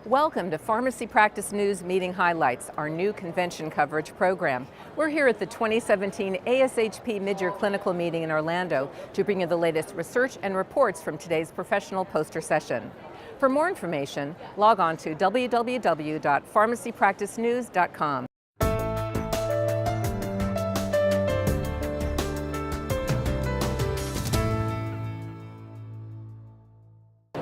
Welcome to Pharmacy Practice News Meeting Highlights, our new convention coverage program. We're here at the 2017 ASHP Midyear Clinical Meeting in Orlando to bring you the latest research and reports from today's professional poster session. For more information, log on to www.pharmacypracticenews.com.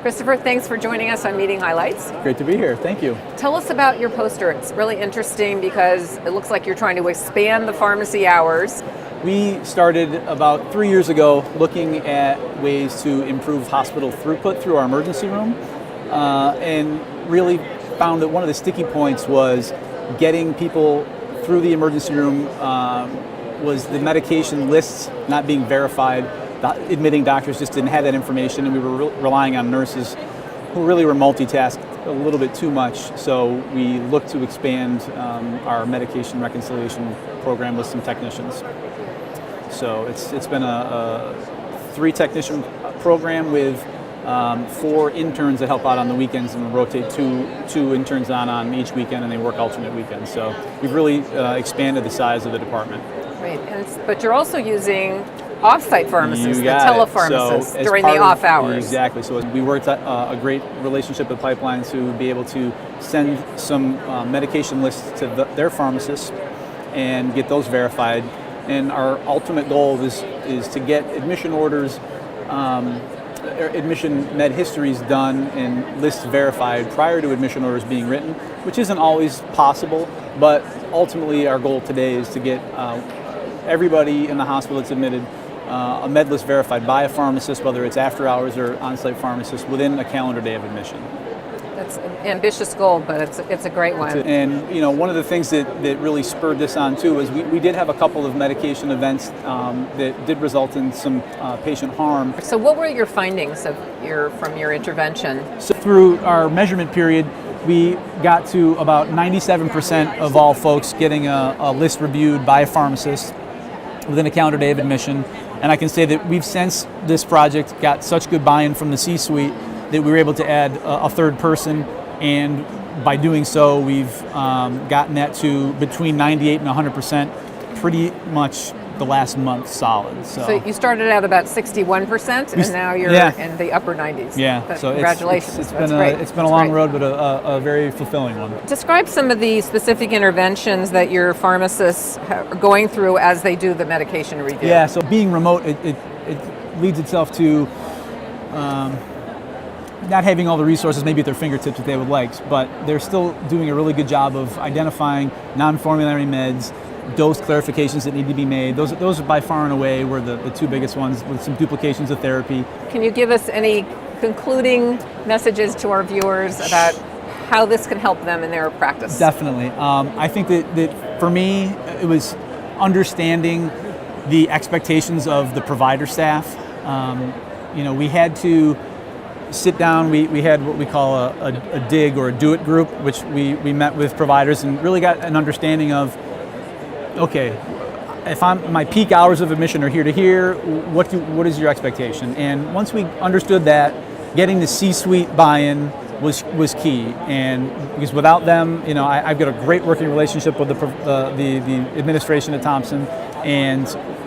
Christopher, thanks for joining us on Meeting Highlights. Great to be here. Thank you. Tell us about your poster. It's really interesting because it looks like you're trying to expand the pharmacy hours. We started about 3 years ago looking at ways to improve hospital throughput through our emergency room and really found that one of the sticky points was getting people through the emergency room was the medication lists not being verified. Admitting doctors just didn't have that information, and we were relying on nurses who really were multitasked a little bit too much. So we looked to expand our medication reconciliation program with some technicians. So it's been a 3-technician program with 4 interns that help out on the weekends, and we rotate two interns on each weekend, and they work alternate weekends. So we've really expanded the size of the department. Great, but you're also using off-site pharmacists, the telepharmacists, during the off hours. Exactly. So we worked a great relationship with Pipeline to be able to send some medication lists to their pharmacists and get those verified. And our ultimate goal is to get admission orders, admission med histories done and lists verified prior to admission orders being written, which isn't always possible, but ultimately our goal today is to get everybody in the hospital that's admitted a med list verified by a pharmacist, whether it's after hours or on-site pharmacist, within a calendar day of admission. That's an ambitious goal, but it's a great one. And you know, one of the things that really spurred this on too is we did have a couple of medication events that did result in some patient harm. So what were your findings from your intervention? So through our measurement period, we got to about 97% of all folks getting a list reviewed by a pharmacist within a calendar day of admission. And I can say that we've, since this project, got such good buy-in from the C-suite that we were able to add a third person, and by doing so, we've gotten that to between 98 and 100% pretty much the last month solid. So you started out about 61%, and now you're in the upper 90s. Yeah, so congratulations. It's been a long road, but a very fulfilling one. Describe some of the specific interventions that your pharmacists are going through as they do the medication review. Yeah, so being remote, it leads itself to not having all the resources maybe at their fingertips that they would like, but they're still doing a really good job of identifying non-formulary meds, dose clarifications that need to be made. Those are by far and away were the 2 biggest ones, with some duplications of therapy. Can you give us any concluding messages to our viewers about how this can help them in their practice? Definitely. I think that for me, it was understanding the expectations of the provider staff. We had to sit down. We had what we call a dig or a do-it group, which we met with providers and really got an understanding of, okay, if my peak hours of admission are here to here, what is your expectation? And once we understood that, getting the C-suite buy-in was key. And because without them, I've got a great working relationship with the administration at Thompson, and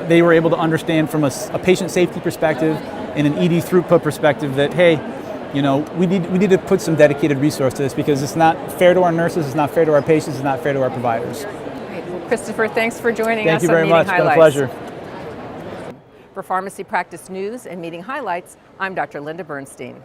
they were able to understand from a patient safety perspective and an ED throughput perspective that, hey, we need to put some dedicated resource to this, because it's not fair to our nurses, it's not fair to our patients, it's not fair to our providers. Christopher, thanks for joining us. Thank you very much. It's been a pleasure. For Pharmacy Practice News and Meeting Highlights, I'm Dr. Linda Bernstein.